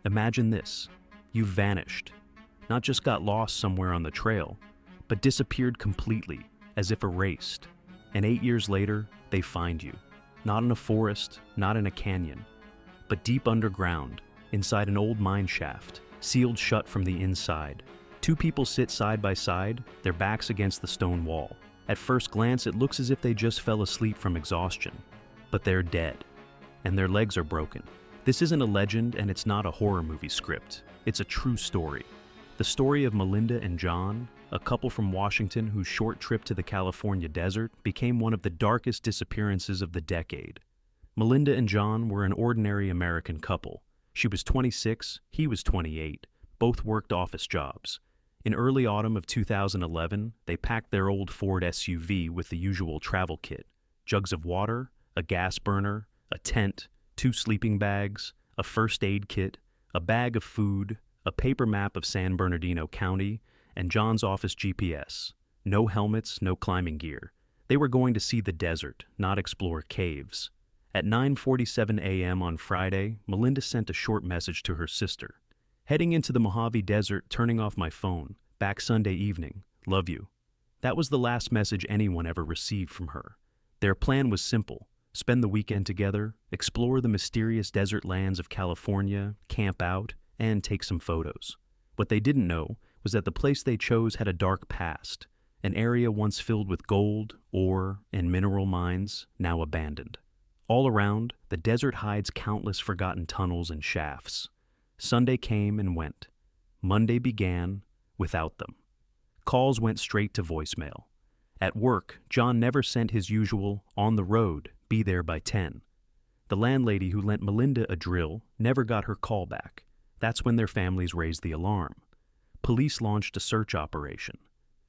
Imagine this. You've vanished. Not just got lost somewhere on the trail, but disappeared completely, as if erased. And 8 years later, they find you. Not in a forest, not in a canyon, but deep underground, inside an old mine shaft, sealed shut from the inside. Two people sit side by side, their backs against the stone wall. At first glance, it looks as if they just fell asleep from exhaustion. But they're dead, and their legs are broken. This isn't a legend, and it's not a horror movie script. It's a true story. The story of Melinda and John, a couple from Washington whose short trip to the California desert became one of the darkest disappearances of the decade. Melinda and John were an ordinary American couple. She was 26, he was 28. Both worked office jobs. In early autumn of 2011, they packed their old Ford SUV with the usual travel kit: jugs of water, a gas burner, a tent, 2 sleeping bags, a first aid kit, a bag of food, a paper map of San Bernardino County, and John's office GPS. No helmets, no climbing gear. They were going to see the desert, not explore caves. At 9:47 a.m. on Friday, Melinda sent a short message to her sister. Heading into the Mojave Desert, turning off my phone. Back Sunday evening. Love you. That was the last message anyone ever received from her. Their plan was simple: spend the weekend together, explore the mysterious desert lands of California, camp out, and take some photos. What they didn't know was that the place they chose had a dark past, an area once filled with gold, ore, and mineral mines, now abandoned. All around, the desert hides countless forgotten tunnels and shafts. Sunday came and went. Monday began without them. Calls went straight to voicemail. At work, John never sent his usual, on the road, be there by 10. The landlady who lent Melinda a drill never got her call back. That's when their families raised the alarm. Police launched a search operation.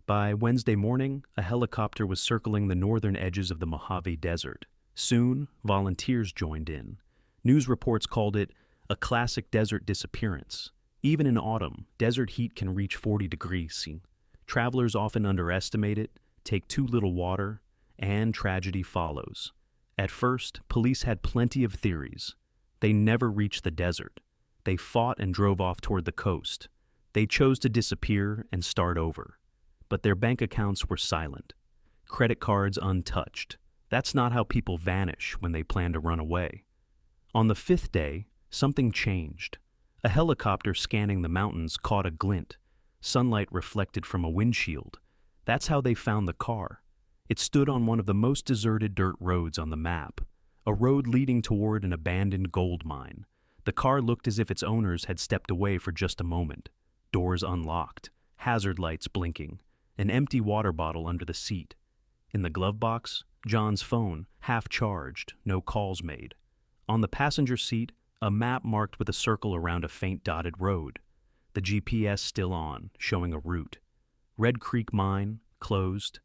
By Wednesday morning, a helicopter was circling the northern edges of the Mojave Desert. Soon, volunteers joined in. News reports called it a classic desert disappearance. Even in autumn, desert heat can reach 40 degrees. Travelers often underestimate it, take too little water, and tragedy follows. At first, police had plenty of theories. They never reached the desert. They fought and drove off toward the coast. They chose to disappear and start over. But their bank accounts were silent. Credit cards untouched. That's not how people vanish when they plan to run away. On the 5th day, something changed. A helicopter scanning the mountains caught a glint. Sunlight reflected from a windshield. That's how they found the car. It stood on one of the most deserted dirt roads on the map, a road leading toward an abandoned gold mine. The car looked as if its owners had stepped away for just a moment. Doors unlocked, hazard lights blinking, an empty water bottle under the seat. In the glove box, John's phone, half charged, no calls made. On the passenger seat, a map marked with a circle around a faint dotted road. The GPS still on, showing a route. Red Creek Mine, closed.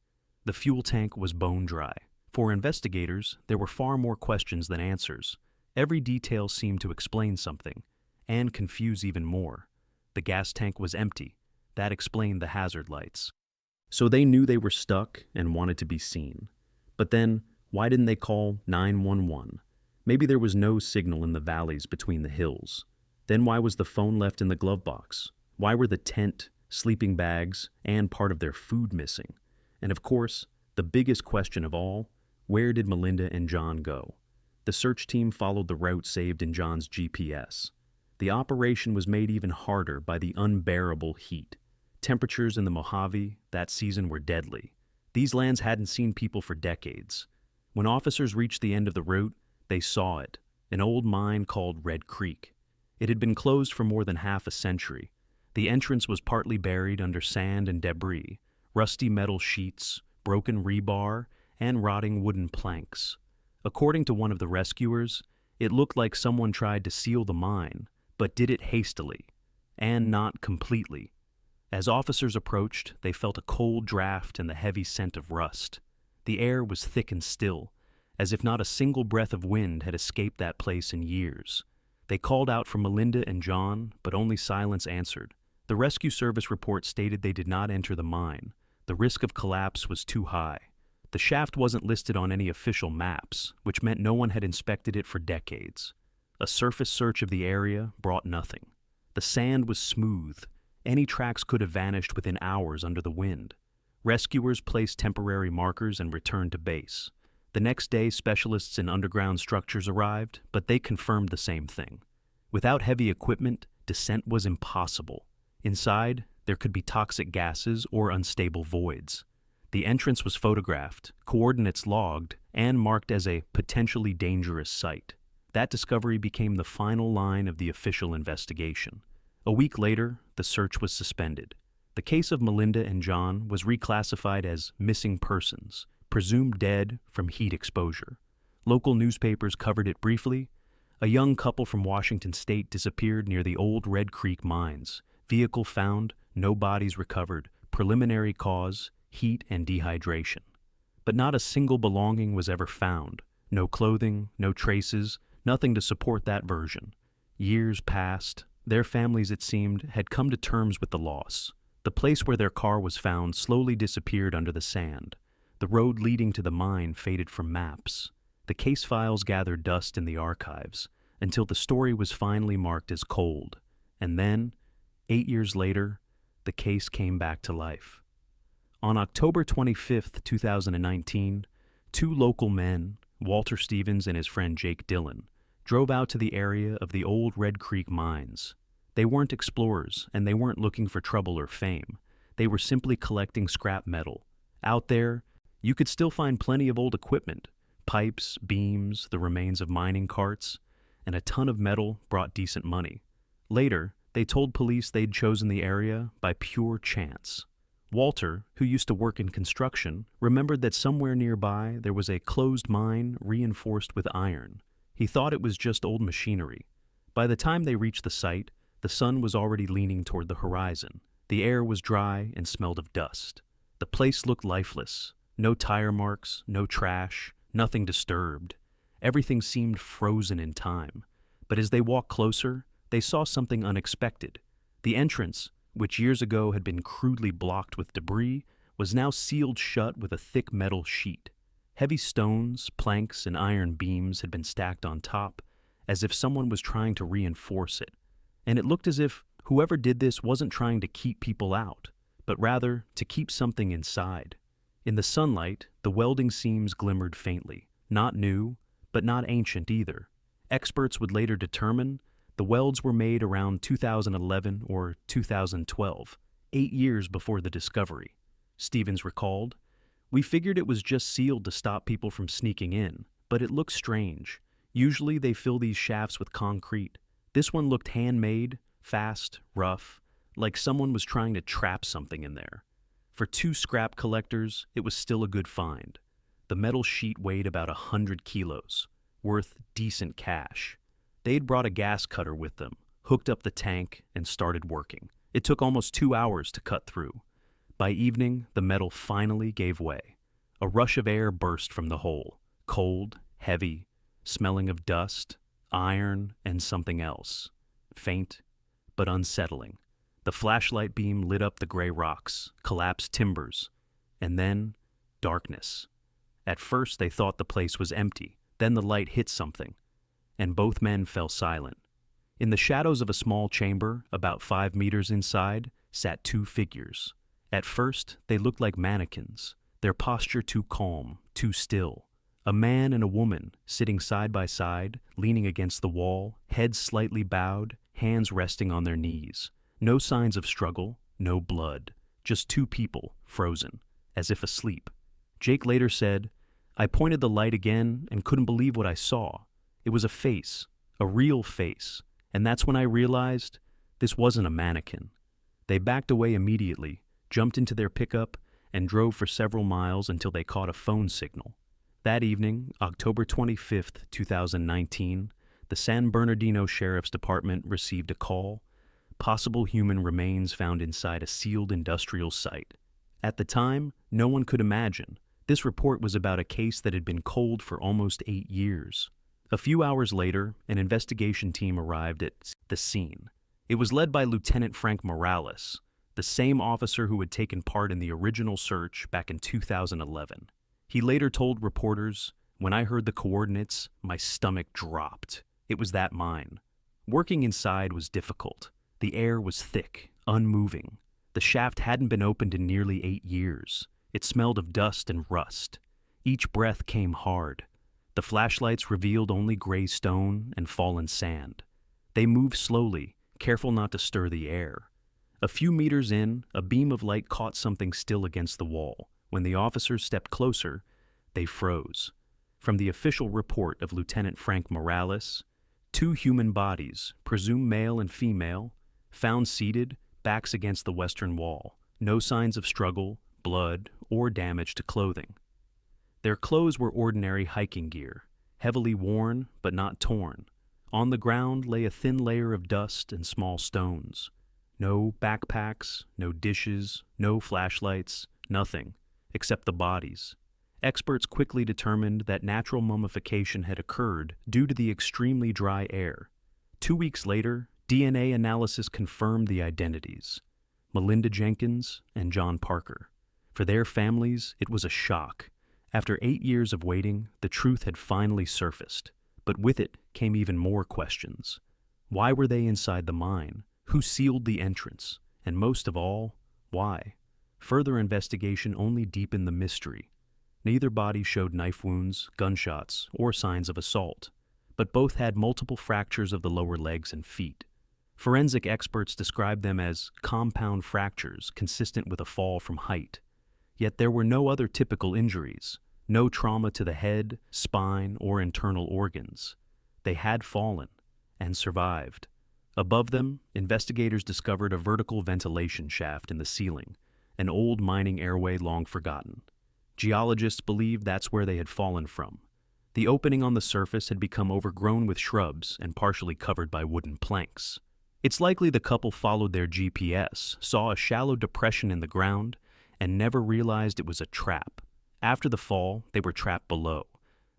The fuel tank was bone dry. For investigators, there were far more questions than answers. Every detail seemed to explain something, and confuse even more. The gas tank was empty. That explained the hazard lights. So they knew they were stuck and wanted to be seen. But then, why didn't they call 911? Maybe there was no signal in the valleys between the hills. Then why was the phone left in the glove box? Why were the tent, sleeping bags, and part of their food missing? And of course, the biggest question of all, where did Melinda and John go? The search team followed the route saved in John's GPS. The operation was made even harder by the unbearable heat. Temperatures in the Mojave that season were deadly. These lands hadn't seen people for decades. When officers reached the end of the route, they saw it, an old mine called Red Creek. It had been closed for more than half a century. The entrance was partly buried under sand and debris, rusty metal sheets, broken rebar, and rotting wooden planks. According to one of the rescuers, it looked like someone tried to seal the mine, but did it hastily, and not completely. As officers approached, they felt a cold draft and the heavy scent of rust. The air was thick and still, as if not a single breath of wind had escaped that place in years. They called out for Melinda and John, but only silence answered. The rescue service report stated they did not enter the mine. The risk of collapse was too high. The shaft wasn't listed on any official maps, which meant no one had inspected it for decades. A surface search of the area brought nothing. The sand was smooth. Any tracks could have vanished within hours under the wind. Rescuers placed temporary markers and returned to base. The next day, specialists in underground structures arrived, but they confirmed the same thing. Without heavy equipment, descent was impossible. Inside, there could be toxic gases or unstable voids. The entrance was photographed, coordinates logged, and marked as a potentially dangerous site. That discovery became the final line of the official investigation. A week later, the search was suspended. The case of Melinda and John was reclassified as missing persons, presumed dead from heat exposure. Local newspapers covered it briefly. A young couple from Washington State disappeared near the old Red Creek mines. Vehicle found, no bodies recovered. Preliminary cause, heat and dehydration. But not a single belonging was ever found. No clothing, no traces, nothing to support that version. Years passed. Their families, it seemed, had come to terms with the loss. The place where their car was found slowly disappeared under the sand. The road leading to the mine faded from maps. The case files gathered dust in the archives until the story was finally marked as cold. And then, 8 years later, the case came back to life. On October 25, 2019, two local men, Walter Stevens and his friend Jake Dillon, drove out to the area of the old Red Creek mines. They weren't explorers, and they weren't looking for trouble or fame. They were simply collecting scrap metal. Out there, you could still find plenty of old equipment, pipes, beams, the remains of mining carts, and a ton of metal brought decent money. Later, they told police they'd chosen the area by pure chance. Walter, who used to work in construction, remembered that somewhere nearby there was a closed mine reinforced with iron. He thought it was just old machinery. By the time they reached the site, the sun was already leaning toward the horizon. The air was dry and smelled of dust. The place looked lifeless. No tire marks, no trash, nothing disturbed. Everything seemed frozen in time. But as they walked closer, they saw something unexpected. The entrance, which years ago had been crudely blocked with debris, was now sealed shut with a thick metal sheet. Heavy stones, planks, and iron beams had been stacked on top, as if someone was trying to reinforce it. And it looked as if whoever did this wasn't trying to keep people out, but rather to keep something inside. In the sunlight, the welding seams glimmered faintly, not new, but not ancient either. Experts would later determine the welds were made around 2011 or 2012, 8 years before the discovery. Stevens recalled, "We figured it was just sealed to stop people from sneaking in, but it looks strange. Usually they fill these shafts with concrete. This one looked handmade, fast, rough, like someone was trying to trap something in there." For two scrap collectors, it was still a good find. The metal sheet weighed about 100 kilos, worth decent cash. They'd brought a gas cutter with them, hooked up the tank, and started working. It took almost 2 hours to cut through. By evening, the metal finally gave way. A rush of air burst from the hole, cold, heavy, smelling of dust, iron, and something else. Faint, but unsettling. The flashlight beam lit up the gray rocks, collapsed timbers, and then darkness. At first, they thought the place was empty. Then the light hit something, and both men fell silent. In the shadows of a small chamber, about 5 meters inside, sat two figures. At first, they looked like mannequins, their posture too calm, too still. A man and a woman, sitting side by side, leaning against the wall, heads slightly bowed, hands resting on their knees. No signs of struggle, no blood, just two people, frozen, as if asleep. Jake later said, "I pointed the light again and couldn't believe what I saw. It was a face, a real face, and that's when I realized this wasn't a mannequin." They backed away immediately, jumped into their pickup, and drove for several miles until they caught a phone signal. That evening, October 25th, 2019, the San Bernardino Sheriff's Department received a call. Possible human remains found inside a sealed industrial site. At the time, no one could imagine. This report was about a case that had been cold for almost 8 years. A few hours later, an investigation team arrived at the scene. It was led by Lieutenant Frank Morales, the same officer who had taken part in the original search back in 2011. He later told reporters, "When I heard the coordinates, my stomach dropped. It was that mine." Working inside was difficult. The air was thick, unmoving. The shaft hadn't been opened in nearly 8 years. It smelled of dust and rust. Each breath came hard. The flashlights revealed only gray stone and fallen sand. They moved slowly, careful not to stir the air. A few meters in, a beam of light caught something still against the wall. When the officers stepped closer, they froze. From the official report of Lieutenant Frank Morales, 2 human bodies, presumed male and female, found seated, backs against the western wall. No signs of struggle, blood, or damage to clothing. Their clothes were ordinary hiking gear, heavily worn but not torn. On the ground lay a thin layer of dust and small stones. No backpacks, no dishes, no flashlights, nothing, except the bodies. Experts quickly determined that natural mummification had occurred due to the extremely dry air. 2 weeks later, DNA analysis confirmed the identities: Melinda Jenkins and John Parker. For their families, it was a shock. After 8 years of waiting, the truth had finally surfaced. But with it came even more questions. Why were they inside the mine? Who sealed the entrance? And most of all, why? Further investigation only deepened the mystery. Neither body showed knife wounds, gunshots, or signs of assault, but both had multiple fractures of the lower legs and feet. Forensic experts described them as compound fractures consistent with a fall from height. Yet there were no other typical injuries, no trauma to the head, spine, or internal organs. They had fallen and survived. Above them, investigators discovered a vertical ventilation shaft in the ceiling, an old mining airway long forgotten. Geologists believed that's where they had fallen from. The opening on the surface had become overgrown with shrubs and partially covered by wooden planks. It's likely the couple followed their GPS, saw a shallow depression in the ground, and never realized it was a trap. After the fall, they were trapped below,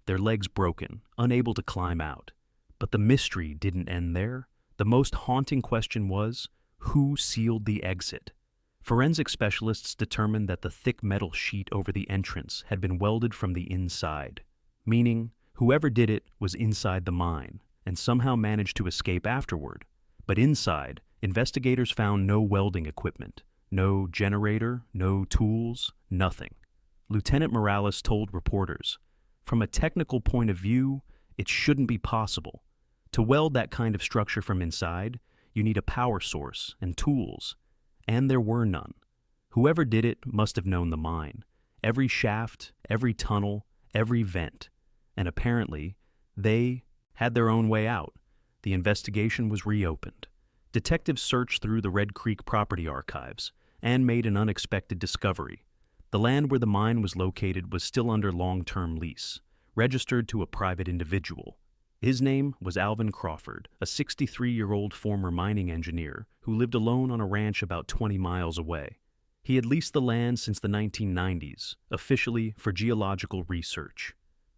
their legs broken, unable to climb out. But the mystery didn't end there. The most haunting question was, who sealed the exit? Forensic specialists determined that the thick metal sheet over the entrance had been welded from the inside, meaning whoever did it was inside the mine and somehow managed to escape afterward. But inside, investigators found no welding equipment, no generator, no tools, nothing. Lieutenant Morales told reporters, "From a technical point of view, it shouldn't be possible. To weld that kind of structure from inside, you need a power source and tools, and there were none. Whoever did it must have known the mine, every shaft, every tunnel, every vent, and apparently they had their own way out." The investigation was reopened. Detectives searched through the Red Creek property archives and made an unexpected discovery. The land where the mine was located was still under long-term lease, registered to a private individual. His name was Alvin Crawford, a 63-year-old former mining engineer who lived alone on a ranch about 20 miles away. He had leased the land since the 1990s, officially for geological research.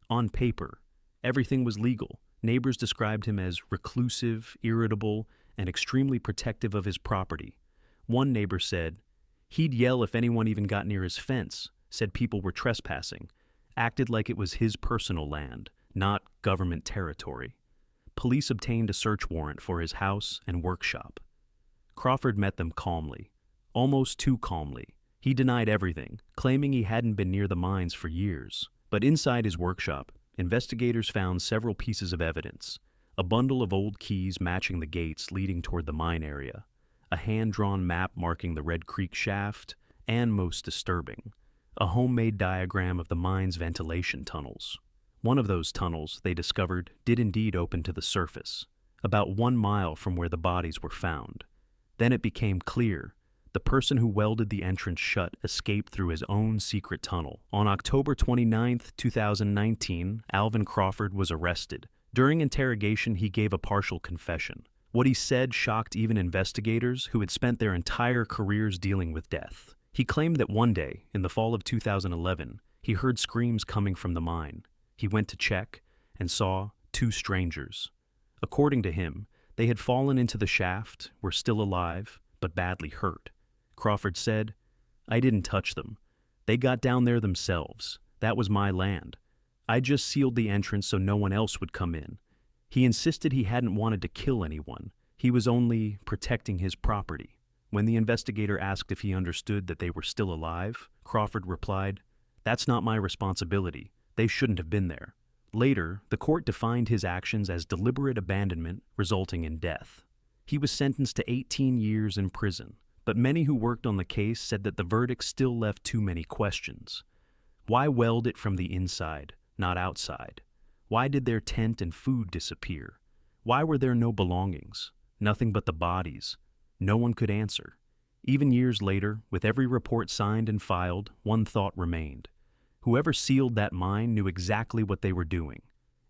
On paper, everything was legal. Neighbors described him as reclusive, irritable, and extremely protective of his property. One neighbor said, "He'd yell if anyone even got near his fence, said people were trespassing, acted like it was his personal land, not government territory." Police obtained a search warrant for his house and workshop. Crawford met them calmly, almost too calmly. He denied everything, claiming he hadn't been near the mines for years. But inside his workshop, investigators found several pieces of evidence: a bundle of old keys matching the gates leading toward the mine area, a hand-drawn map marking the Red Creek shaft, and most disturbing, a homemade diagram of the mine's ventilation tunnels. One of those tunnels, they discovered, did indeed open to the surface, about 1 mile from where the bodies were found. Then it became clear the person who welded the entrance shut escaped through his own secret tunnel. On October 29, 2019, Alvin Crawford was arrested. During interrogation, he gave a partial confession. What he said shocked even investigators who had spent their entire careers dealing with death. He claimed that one day, in the fall of 2011, he heard screams coming from the mine. He went to check and saw 2 strangers. According to him, they had fallen into the shaft, were still alive, but badly hurt. Crawford said, "I didn't touch them. They got down there themselves. That was my land. I just sealed the entrance so no one else would come in." He insisted he hadn't wanted to kill anyone. He was only protecting his property. When the investigator asked if he understood that they were still alive, Crawford replied, "That's not my responsibility. They shouldn't have been there." Later, the court defined his actions as deliberate abandonment resulting in death. He was sentenced to 18 years in prison, but many who worked on the case said that the verdict still left too many questions. Why weld it from the inside, not outside? Why did their tent and food disappear? Why were there no belongings? Nothing but the bodies. No one could answer. Even years later, with every report signed and filed, one thought remained. Whoever sealed that mine knew exactly what they were doing.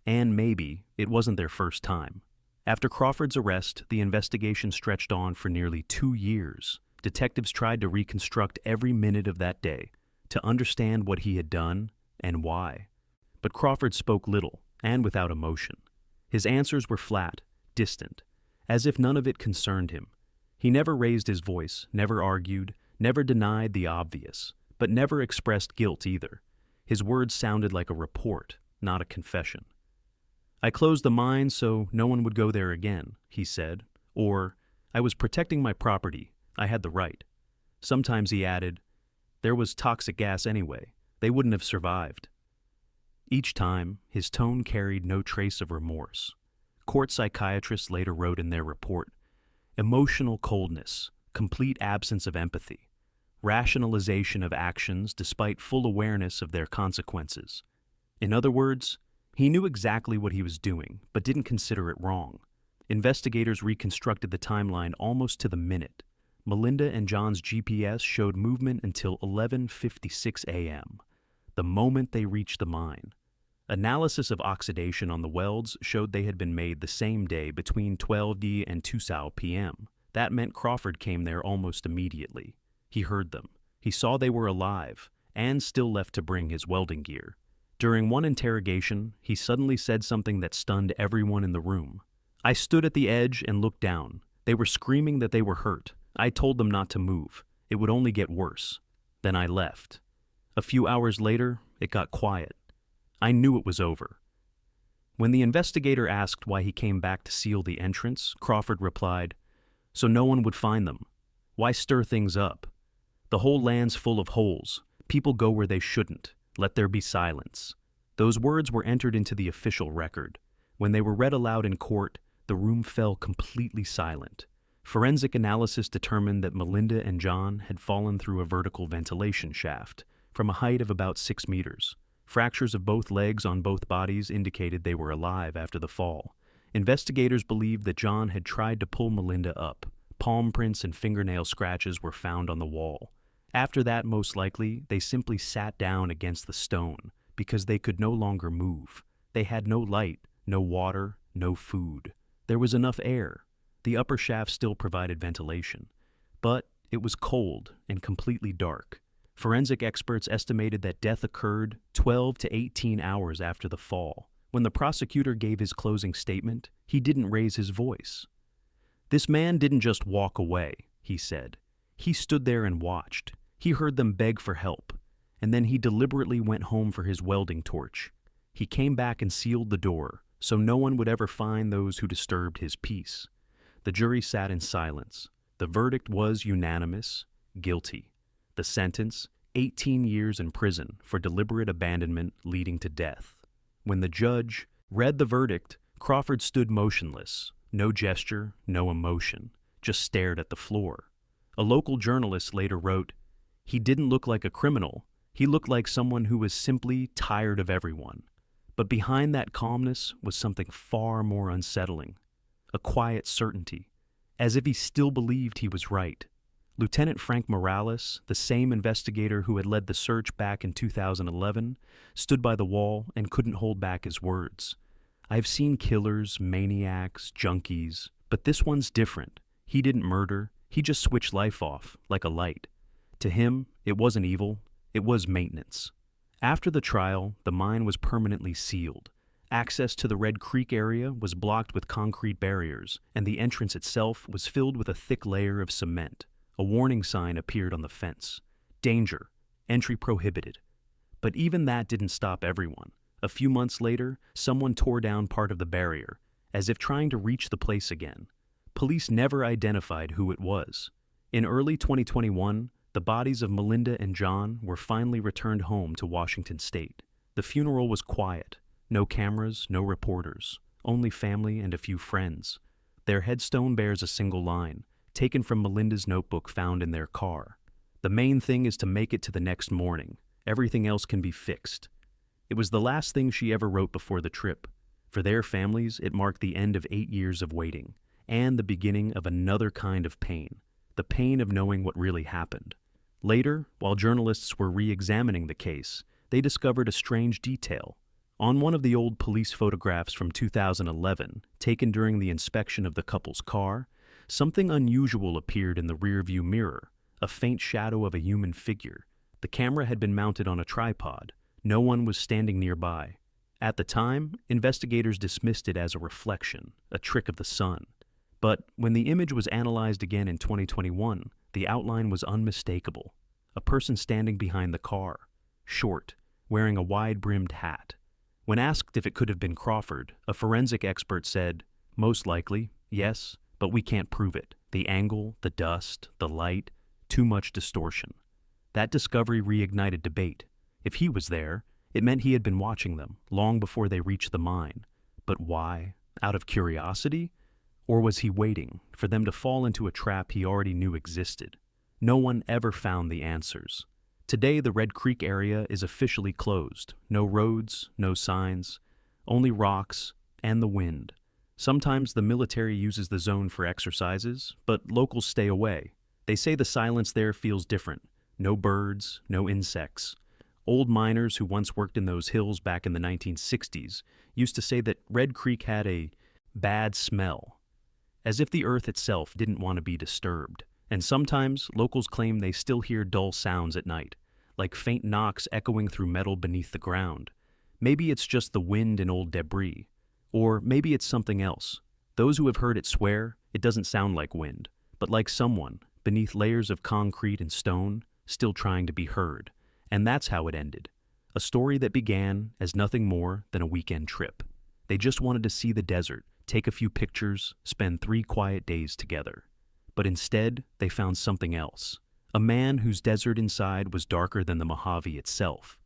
And maybe it wasn't their first time. After Crawford's arrest, the investigation stretched on for nearly 2 years. Detectives tried to reconstruct every minute of that day, to understand what he had done and why. But Crawford spoke little, and without emotion. His answers were flat, distant, as if none of it concerned him. He never raised his voice, never argued, never denied the obvious, but never expressed guilt either. His words sounded like a report, not a confession. "I closed the mine so no one would go there again," he said, or, "I was protecting my property. I had the right." Sometimes he added, "There was toxic gas anyway. They wouldn't have survived." Each time, his tone carried no trace of remorse. Court psychiatrists later wrote in their report, "Emotional coldness, complete absence of empathy, rationalization of actions despite full awareness of their consequences." In other words, he knew exactly what he was doing, but didn't consider it wrong. Investigators reconstructed the timeline almost to the minute. Melinda and John's GPS showed movement until 11:56 a.m., the moment they reached the mine. Analysis of oxidation on the welds showed they had been made the same day between 12d and 2 p.m. That meant Crawford came there almost immediately. He heard them. He saw they were alive, and still left to bring his welding gear. During one interrogation, he suddenly said something that stunned everyone in the room. "I stood at the edge and looked down. They were screaming that they were hurt. I told them not to move. It would only get worse. Then I left. A few hours later, it got quiet. I knew it was over." When the investigator asked why he came back to seal the entrance, Crawford replied, "So no one would find them. Why stir things up? The whole land's full of holes. People go where they shouldn't. Let there be silence." Those words were entered into the official record. When they were read aloud in court, the room fell completely silent. Forensic analysis determined that Melinda and John had fallen through a vertical ventilation shaft from a height of about 6 meters. Fractures of both legs on both bodies indicated they were alive after the fall. Investigators believed that John had tried to pull Melinda up. Palm prints and fingernail scratches were found on the wall. After that, most likely, they simply sat down against the stone because they could no longer move. They had no light, no water, no food. There was enough air. The upper shaft still provided ventilation, but it was cold and completely dark. Forensic experts estimated that death occurred 12 to 18 hours after the fall. When the prosecutor gave his closing statement, he didn't raise his voice. "This man didn't just walk away," he said. "He stood there and watched. He heard them beg for help, and then he deliberately went home for his welding torch. He came back and sealed the door, so no one would ever find those who disturbed his peace." The jury sat in silence. The verdict was unanimous: guilty. The sentence, 18 years in prison for deliberate abandonment leading to death. When the judge read the verdict, Crawford stood motionless, no gesture, no emotion, just stared at the floor. A local journalist later wrote, "He didn't look like a criminal. He looked like someone who was simply tired of everyone." But behind that calmness was something far more unsettling. A quiet certainty, as if he still believed he was right. Lieutenant Frank Morales, the same investigator who had led the search back in 2011, stood by the wall and couldn't hold back his words. "I've seen killers, maniacs, junkies, but this one's different. He didn't murder, he just switched life off, like a light. To him, it wasn't evil, it was maintenance." After the trial, the mine was permanently sealed. Access to the Red Creek area was blocked with concrete barriers, and the entrance itself was filled with a thick layer of cement. A warning sign appeared on the fence. "Danger. Entry prohibited." But even that didn't stop everyone. A few months later, someone tore down part of the barrier, as if trying to reach the place again. police never identified who it was. In early 2021, the bodies of Melinda and John were finally returned home to Washington State. The funeral was quiet. No cameras, no reporters, only family and a few friends. Their headstone bears a single line, taken from Melinda's notebook found in their car. The main thing is to make it to the next morning. Everything else can be fixed. It was the last thing she ever wrote before the trip. For their families, it marked the end of 8 years of waiting, and the beginning of another kind of pain, the pain of knowing what really happened. Later, while journalists were re-examining the case, they discovered a strange detail. On one of the old police photographs from 2011, taken during the inspection of the couple's car, something unusual appeared in the rearview mirror, a faint shadow of a human figure. The camera had been mounted on a tripod. No one was standing nearby. At the time, investigators dismissed it as a reflection, a trick of the sun. But when the image was analyzed again in 2021, the outline was unmistakable. A person standing behind the car, short, wearing a wide-brimmed hat. When asked if it could have been Crawford, a forensic expert said, "Most likely, yes, but we can't prove it. The angle, the dust, the light, too much distortion." That discovery reignited debate. If he was there, it meant he had been watching them long before they reached the mine. But why? Out of curiosity? Or was he waiting for them to fall into a trap he already knew existed? No one ever found the answers. Today, the Red Creek area is officially closed. No roads, no signs, only rocks and the wind. Sometimes the military uses the zone for exercises, but locals stay away. They say the silence there feels different. No birds, no insects. Old miners who once worked in those hills back in the 1960s used to say that Red Creek had a bad smell, as if the earth itself didn't want to be disturbed. And sometimes locals claim they still hear dull sounds at night, like faint knocks echoing through metal beneath the ground. Maybe it's just the wind and old debris. Or maybe it's something else. Those who have heard it swear it doesn't sound like wind, but like someone, beneath layers of concrete and stone, still trying to be heard. And that's how it ended. A story that began as nothing more than a weekend trip. They just wanted to see the desert, take a few pictures, spend 3 quiet days together. But instead, they found something else. A man whose desert inside was darker than the Mojave itself.